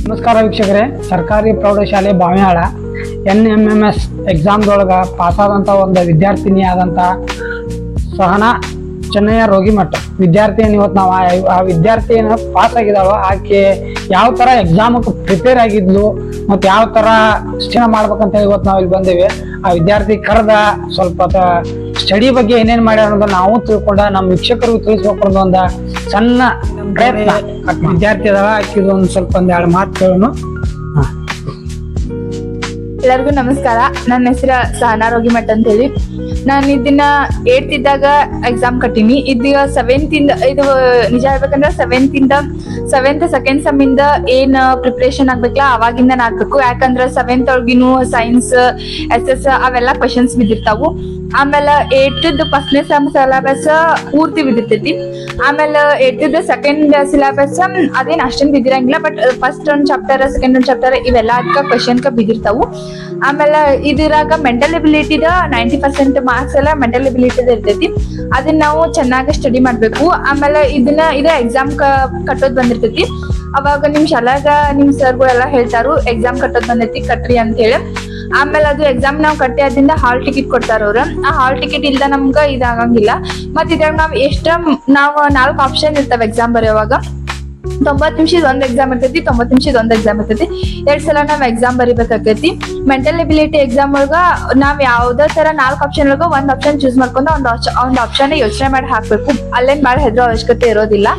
ನಮಸ್ಕಾರ ವೀಕ್ಷಕರೇ, ಸರ್ಕಾರಿ ಪ್ರೌಢಶಾಲೆ ಬಾವಿಯಾಳ NMMS ಎಕ್ಸಾಮ್ದೊಳಗೆ ಪಾಸಾದಂಥ ಒಂದು ವಿದ್ಯಾರ್ಥಿನಿ ಆದಂಥ ಸಹನಾ ಚೆನ್ನಯ್ಯ ರೋಗಿಮಠ ವಿದ್ಯಾರ್ಥಿಯನ್ನು ಇವತ್ತು ನಾವು ಆ ವಿದ್ಯಾರ್ಥಿಯನ್ನು ಪಾಸ್ ಆಗಿದ್ದಾಳೋ ಆಕೆ ಯಾವ ಥರ ಎಕ್ಸಾಮಕ್ಕೆ ಪ್ರಿಪೇರ್ ಆಗಿದ್ಲು ಮತ್ತು ಯಾವ ಥರ ಶಿಕ್ಷಣ ಮಾಡ್ಬೇಕಂತ ಇವತ್ತು ನಾವು ಇಲ್ಲಿ ಬಂದೇವೆ. ಆ ವಿದ್ಯಾರ್ಥಿ ಕರೆದ ಸ್ವಲ್ಪ ಸ್ಟಡಿ ಬಗ್ಗೆ ಏನೇನು ಮಾಡ್ಯಾರ ಅನ್ನೋದು ನಾವು ತಿಳ್ಕೊಂಡ ನಮ್ಮ ವೀಕ್ಷಕರಿಗೂ ತಿಳಿಸ್ಬೇಕು ಅನ್ನೋ ಒಂದು ಸಣ್ಣ ಪ್ರಯತ್ನ. ವಿದ್ಯಾರ್ಥಿ ಅದಾವ, ಆಕಿದು ಒಂದು ಸ್ವಲ್ಪ ಒಂದೆರಡು ಮಾತು ಕೇಳೋಣ. ಎಲ್ಲರಿಗೂ ನಮಸ್ಕಾರ. ನನ್ನ ಹೆಸರು ಸಹನಾ ರೋಗಿಮಠ ಅಂತ ಹೇಳಿ. ನಾನು ಇದನ್ನ 8th ಇದ್ದಾಗ ಎಕ್ಸಾಮ್ ಕಟ್ಟೀನಿ. ಇದೀಗ 7th ಇಂದ, ಇದು ನಿಜ ಹೇಳ್ಬೇಕಂದ್ರೆ 7th ಸೆಕೆಂಡ್ ಸೆಮ್ ಇಂದ ಏನ್ ಪ್ರಿಪರೇಷನ್ ಆಗ್ಬೇಕಲ್ಲ ಅವಾಗಿಂದ ಆಗ್ಬೇಕು. ಯಾಕಂದ್ರೆ 7th ಒಳಗಿನೂ ಸೈನ್ಸ್ SS ಅವೆಲ್ಲ ಕ್ವಶನ್ಸ್ ಬಿದ್ದಿರ್ತಾವು. ಆಮೇಲೆ 8th ಫಸ್ಟ್ನೇ ಸೆಮ್ ಸಿಲೆಬಸ್ ಪೂರ್ತಿ ಬಿದ್ದಿರ್ತೈತಿ. ಆಮೇಲೆ 8th ಸೆಕೆಂಡ್ ಸಿಲೆಬಸ್ ಅದೇನ್ ಅಷ್ಟೇನ್ ಬಿದ್ದಿರಂಗಿಲ್ಲ, ಬಟ್ ಫಸ್ಟ್ ಒಂದು ಚಾಪ್ಟರ್ ಸೆಕೆಂಡ್ ಒಂದು ಚಾಪ್ಟರ್ ಇವೆಲ್ಲ ಅದಕ್ಕೆ ಕ್ವಶನ್ ಬಿದ್ದಿರ್ತಾವು. ಆಮೇಲೆ ಇದ್ರಾಗ ಮೆಂಟಲ್ ಎಬಿಲಿಟಿದ 90% ಮಾರ್ಕ್ಸ್ ಎಲ್ಲ ಮೆಂಟಲ್ ಎಬಿಲಿಟಿದ ಇರ್ತೈತಿ. ಅದನ್ನ ನಾವು ಚೆನ್ನಾಗಿ ಸ್ಟಡಿ ಮಾಡ್ಬೇಕು. ಆಮೇಲೆ ಇದು ಎಕ್ಸಾಮ್ ಕಟ್ಟೋದ್ ಬಂದಿರ್ತೈತಿ. ಅವಾಗ ನಿಮ್ ಶಾಲಾಗ ನಿಮ್ ಸರ್ಗಳೆಲ್ಲ ಹೇಳ್ತಾರು ಎಕ್ಸಾಮ್ ಕಟ್ಟೋದ್ ಬಂದೈತಿ ಕಟ್ರಿ ಅಂತ ಹೇಳಿ. ಆಮೇಲೆ ಅದು ಎಕ್ಸಾಮ್ ನಾವ್ ಕಟ್ಟಿ ಅದ್ರಿಂದ ಹಾಲ್ ಟಿಕೆಟ್ ಕೊಡ್ತಾರ ಅವ್ರ. ಆ ಹಾಲ್ ಟಿಕೆಟ್ ಇಲ್ದ ನಮ್ಗ ಇದಾಗಂಗಿಲ್ಲ. ಮತ್ ಇದ್ರಾಗ ನಾವ್ 4 ಆಪ್ಷನ್ ಇರ್ತಾವ ಎಕ್ಸಾಮ್ ಬರೆಯುವಾಗ. 90 ನಿಮಿಷದ ಒಂದ್ ಎಕ್ಸಾಮ್ ಇರ್ತೈತಿ, 90 ನಿಮಿಷದ ಒಂದ್ ಎಕ್ಸಾಮ್ ಇರ್ತೈತಿ. 2 ಸಲ ನಾವ್ ಎಕ್ಸಾಮ್ ಬರಿಬೇಕಾಕೈತಿ. ಮೆಂಟಲ್ ಎಬಿಲಿಟಿ ಎಕ್ಸಾಮ್ ಒಳಗ ನಾವ್ ಯಾವ್ದೇ ತರ 4 ಆಪ್ಷನ್ ಒಳಗ ಒಂದ್ ಆಪ್ಷನ್ ಚೂಸ್ ಮಾಡ್ಕೊಂಡು ಒಂದ್ ಆಪ್ಷನ್ ಯೋಚನೆ ಮಾಡಿ ಹಾಕ್ಬೇಕು. ಅಲ್ಲೇನ್ ಬಾಳ ಹೆದ್ರೋ ಅವಶ್ಯಕತೆ ಇರೋದಿಲ್ಲ.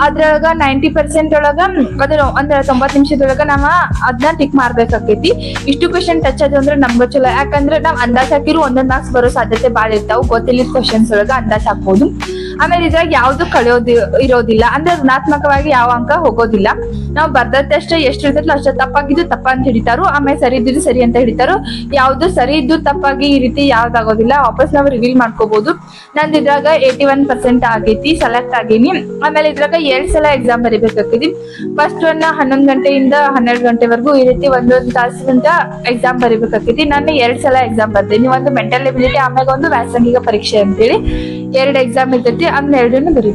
ಅದ್ರೊಳಗ 90% ಒಳಗ ಅದ್ರ ಒಂದ್ 90 ನಿಮಿಷದೊಳಗ ನಾವ ಅದನ್ನ ಟಿಕ್ ಮಾಡ್ಬೇಕಾಕೈತಿ. ಇಷ್ಟು ಕ್ವಶನ್ ಟಚ್ ಅದು ಅಂದ್ರೆ ನಮ್ಗ ಚಲೋ. ಯಾಕಂದ್ರೆ ನಾವ್ ಅಂದಾಜ್ ಹಾಕಿರು ಒಂದೊಂದ್ ಮಾರ್ಕ್ಸ್ ಬರೋ ಸಾಧ್ಯತೆ ಬಾಳ ಇರ್ತಾವ. ಗೊತ್ತಿಲ್ಲ ಕ್ವಶನ್ಸ್ ಒಳಗ ಅಂದಾಜ್ ಹಾಕ್ಬೋದು. ಆಮೇಲೆ ಇದ್ರಾಗ ಯಾವ್ದು ಇರೋದಿಲ್ಲ, ಅಂದ್ರೆ ಋಣಾತ್ಮಕವಾಗಿ ಯಾವ ಅಂಕ ಹೋಗೋದಿಲ್ಲ. ನಾವು ಬರ್ದಷ್ಟೇ ಎಷ್ಟು ಇರ್ತೈತಲ್ಲ ಅಷ್ಟ ತಪ್ಪಾಗಿದ್ದು ತಪ್ಪ ಅಂತ ಹಿಡಿತಾರು. ಆಮೇಲೆ ಸರಿ ಇದ್ದು ಸರಿ ಅಂತ ಹಿಡಿತಾರು. ಯಾವ್ದು ಸರಿ ಇದ್ದು ತಪ್ಪಾಗಿ ಈ ರೀತಿ ಯಾವ್ದಾಗೋದಿಲ್ಲ. ವಾಪಸ್ ನಾವು ರಿವೀಲ್ ಮಾಡ್ಕೋಬಹುದು. ನಂದು ಇದ್ರಾಗ 81% ಆಗೈತಿ, ಸೆಲೆಕ್ಟ್ ಆಗೀನಿ. ಆಮೇಲೆ ಇದ್ರಾಗ 2 ಸಲ ಎಕ್ಸಾಮ್ ಬರಿಬೇಕಾಗ್ತೈತಿ. ಫಸ್ಟ್ 11 ಗಂಟೆಯಿಂದ 12 ಗಂಟೆವರೆಗೂ ಈ ರೀತಿ ಒಂದೊಂದು ತಾಸಿನಿಂದ ಎಕ್ಸಾಮ್ ಬರಿಬೇಕಾಗ್ತೈತಿ. ನಾನು 2 ಸಲ ಎಕ್ಸಾಮ್ ಬರ್ತೀನಿ. ಒಂದು ಮೆಂಟಲ್ ಎಬಿಲಿಟಿ, ಆಮೇಲೆ ಒಂದು ವ್ಯಾಸಂಗಿಕ ಪರೀಕ್ಷೆ ಅಂತೇಳಿ 2 ಎಕ್ಸಾಮ್ ಇರ್ತೈತಿ. ಅದನ್ನ 2 ಬರೀ.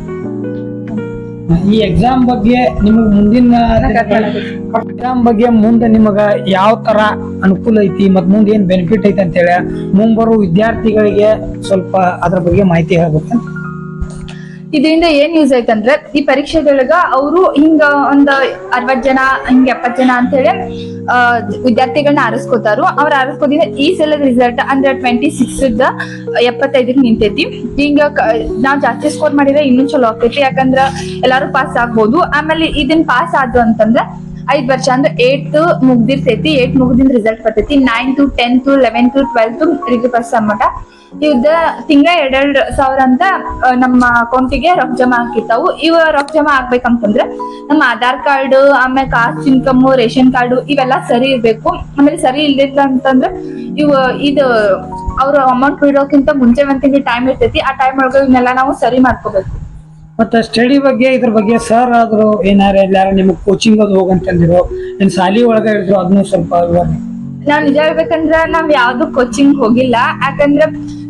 ಈ ಎಕ್ಸಾಮ್ ಬಗ್ಗೆ ನಿಮಗ್ ಮುಂದಿನ ಎಕ್ಸಾಮ್ ಬಗ್ಗೆ ಮುಂದೆ ನಿಮಗ ಯಾವ ತರ ಅನುಕೂಲ ಐತಿ ಮತ್ ಮುಂದೆ ಏನ್ ಬೆನಿಫಿಟ್ ಐತಿ ಅಂತ ಹೇಳಿ ಮುಂಬರುವ ವಿದ್ಯಾರ್ಥಿಗಳಿಗೆ ಸ್ವಲ್ಪ ಅದ್ರ ಬಗ್ಗೆ ಮಾಹಿತಿ ಹೇಳ್ಬೇಕಂತ. ಇದರಿಂದ ಏನ್ ಯೂಸ್ ಐತಂದ್ರೆ ಈ ಪರೀಕ್ಷೆದೊಳಗ ಅವರು ಹಿಂಗ ಒಂದ್ 60 ಜನ ಹಿಂಗ 70 ಜನ ಅಂತ ಹೇಳಿ ವಿದ್ಯಾರ್ಥಿಗಳನ್ನ ಆರಿಸ್ಕೋತಾರು. ಅವ್ರ ಆರಿಸ್ಕೋದಿಂದ ಈ ಸಲದ ರಿಸಲ್ಟ್ ಅಂದ್ರೆ 26ದ 75ಕ್ಕೆ ನಿಂತೈತಿ. ಹಿಂಗ ನಾವ್ ಜಾಸ್ತಿ ಸ್ಕೋರ್ ಮಾಡಿದ್ರೆ ಇನ್ನೂ ಚಲೋ ಆಗ್ತೈತಿ. ಯಾಕಂದ್ರ ಎಲ್ಲಾರು ಪಾಸ್ ಆಗ್ಬೋದು. ಆಮೇಲೆ ಇದನ್ ಪಾಸ್ ಆದ್ರು ಅಂತಂದ್ರ 5 ವರ್ಷ ಅಂದ್ರೆ 8th ಮುಗ್ದಿರ್ತೈತಿ. 8 ಮುಗ್ದಿನ ರಿಸಲ್ಟ್ ಬರ್ತೈತಿ. 9th 10th 11th 12th review pass ಮಟ ಇವ್ದ ತಿಂಗಳ 2,000 ಅಂತ ನಮ್ಮ ಅಕೌಂಟಿಗೆ ರೊಕ್ಕ ಜಮಾ ಹಾಕಿರ್ತಾವು. ಇವ ರೊಕ್ಕ ಜಮಾ ಆಗ್ಬೇಕಂತಂದ್ರೆ ನಮ್ಮ ಆಧಾರ್ ಕಾರ್ಡ್, ಆಮೇಲೆ ಕಾಸ್ಟ್ ಇನ್ಕಮ್, ರೇಷನ್ ಕಾರ್ಡ್ ಇವೆಲ್ಲ ಸರಿ ಇರ್ಬೇಕು. ಆಮೇಲೆ ಸರಿ ಇಲ್ದಿಲ್ಲ ಅಂತಂದ್ರೆ ಇದು ಅವ್ರ ಅಮೌಂಟ್ ಬಿಡೋಕ್ಕಿಂತ ಮುಂಚೆ 1 ತಿಂಗಳು ಟೈಮ್ ಇರ್ತೈತಿ. ಆ ಟೈಮ್ ಒಳಗೆ ಇವನ್ನೆಲ್ಲ ನಾವು ಸರಿ ಮಾಡ್ಕೋಬೇಕು. ಮತ್ತೆ ಸ್ಟಡಿ ಬಗ್ಗೆ ಇದ್ರ ಬಗ್ಗೆ ಸರ್ ಆದ್ರು ಎಲ್ಲಾರು ನಿಮಗ್ ಕೋಚಿಂಗ್ ಅದು ಹೋಗಂತಂದಿರೋ ಏನ್ ಶಾಲಿ ಒಳಗ ಹೇಳಿದ್ರು ಅದನ್ನು ಸ್ವಲ್ಪ ವಿವರಣೆ. ನಾವ್ ನಿಜ ಹೇಳ್ಬೇಕಂದ್ರ ನಾವ್ ಯಾವ್ದು ಕೋಚಿಂಗ್ ಹೋಗಿಲ್ಲ. ಯಾಕಂದ್ರ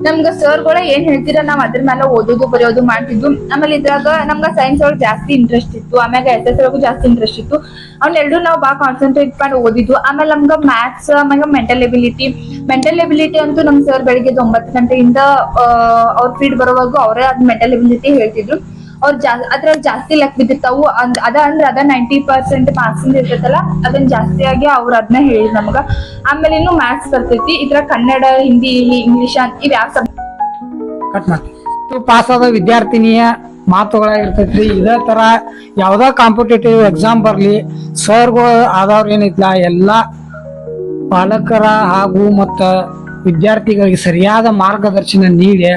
ನಮ್ಗ ಸರ್ಗಳ ಏನ್ ಹೇಳ್ತೀರ ನಾವ್ ಅದ್ರ ಮೇಲೆ ಓದೋದು ಬರೆಯೋದು ಮಾಡ್ತಿದ್ವು. ಆಮೇಲೆ ಇದ್ರಾಗ ನಮ್ಗ ಸೈನ್ಸ್ ಒಳಗ್ ಜಾಸ್ತಿ ಇಂಟ್ರೆಸ್ಟ್ ಇತ್ತು. ಆಮ್ಯಾಗ SS ಒಳಗೂ ಜಾಸ್ತಿ ಇಂಟ್ರೆಸ್ಟ್ ಇತ್ತು. ಅವ್ನೆರಡು ನಾವ್ ಬಾಳ ಕಾನ್ಸಂಟ್ರೇಟ್ ಮಾಡಿ ಓದಿದ್ವು. ಆಮೇಲೆ ನಮ್ಗ ಮ್ಯಾಥ್ಸ್, ಆಮ್ಯಾಗ ಮೆಂಟಲ್ ಎಬಿಲಿಟಿ ಅಂತೂ ನಮ್ ಸರ್ ಬೆಳಿಗ್ಗೆ 9 ಗಂಟೆಯಿಂದ ಅವ್ರ ಫೀಡ್ ಬರೋವಾಗ ಅವರೇ ಅದ್ ಮೆಂಟಲ್ ಎಬಿಲಿಟಿ ಹೇಳ್ತಿದ್ರು. ಅದ್ರಲ್ಲಿ ಜಾಸ್ತಿ ಲೆಕ್ಕ ಬಿದ್ದಿರ್ತಾವು. ಅದ 90% ಮಾರ್ಕ್ಸ್ ಇರ್ತೈತಲ್ಲ ಅದನ್ನ ಜಾಸ್ತಿಯಾಗಿ ಅವ್ರ ಅದನ್ನ ಹೇಳಿ ನಮ್ಗ. ಆಮೇಲೆ ಇನ್ನು ಮ್ಯಾಥ್ಸ್ ಬರ್ತೈತಿ. ಇದ್ರ ಕನ್ನಡ, ಹಿಂದಿ, ಇಂಗ್ಲಿಷ್ ಇವ್ ಯಾವ ಪಾಸ್ ಆದ ವಿದ್ಯಾರ್ಥಿನಿಯ ಮಾತುಗಳಾಗಿರ್ತೈತ್ರಿ. ಇದೇ ತರ ಯಾವ್ದಾ ಕಾಂಪಿಟೇಟಿವ್ ಎಕ್ಸಾಮ್ ಬರ್ಲಿ ಸರ್ಗಳು ಆದವ್ರ ಏನೈತ್ಲ ಎಲ್ಲಾ ಪಾಲಕರ ಹಾಗೂ ಮತ್ತ ವಿದ್ಯಾರ್ಥಿಗಳಿಗೆ ಸರಿಯಾದ ಮಾರ್ಗದರ್ಶನ ನೀಡಿ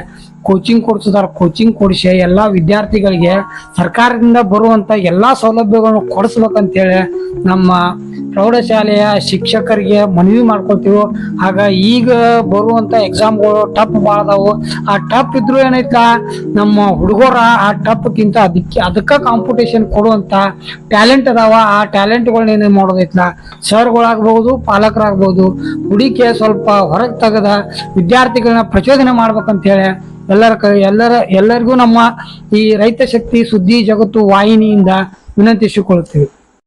ಕೋಚಿಂಗ್ ಕೊಡ್ಸಿದಾರ. ಕೋಚಿಂಗ್ ಕೊಡಿಸಿ ಎಲ್ಲಾ ವಿದ್ಯಾರ್ಥಿಗಳಿಗೆ ಸರ್ಕಾರದಿಂದ ಬರುವಂತ ಎಲ್ಲಾ ಸೌಲಭ್ಯಗಳನ್ನು ಕೊಡಿಸ್ಬೇಕಂತೇಳಿ ನಮ್ಮ ಪ್ರೌಢಶಾಲೆಯ ಶಿಕ್ಷಕರಿಗೆ ಮನವಿ ಮಾಡ್ಕೊತೀವಿ. ಆಗ ಈಗ ಬರುವಂತ ಎಕ್ಸಾಮ್ಗಳು ಟಫ್ ಭಾಳ ಅದಾವು. ಆ ಟಫ್ ಇದ್ರು ಏನೈತ ನಮ್ಮ ಹುಡುಗರ ಆ ಟಫ್ಗಿಂತ ಅದಕ್ಕ ಕಾಂಪಿಟೇಷನ್ ಕೊಡುವಂತ ಟ್ಯಾಲೆಂಟ್ ಅದಾವ. ಆ ಟ್ಯಾಲೆಂಟ್ಗಳನ್ನ ಏನೇನ್ ಮಾಡೋದೈತ್ಲ ಸರ್ಗಳಾಗ್ಬಹುದು, ಪಾಲಕರಾಗ್ಬಹುದು, ಹುಡುಕಿ ಸ್ವಲ್ಪ ಹೊರಗೆ ತೆಗೆದ ವಿದ್ಯಾರ್ಥಿಗಳನ್ನ ಪ್ರಚೋದನೆ ಮಾಡ್ಬೇಕಂತ ಹೇಳಿ ಎಲ್ಲರಿಗೂ ನಮ್ಮ ಈ ರೈತ ಶಕ್ತಿ ಸುದ್ದಿ ಜಗತ್ತು ವಾಹಿನಿಯಿಂದ ವಿನಂತಿಸಿಕೊಳ್ಳುತ್ತೇವೆ.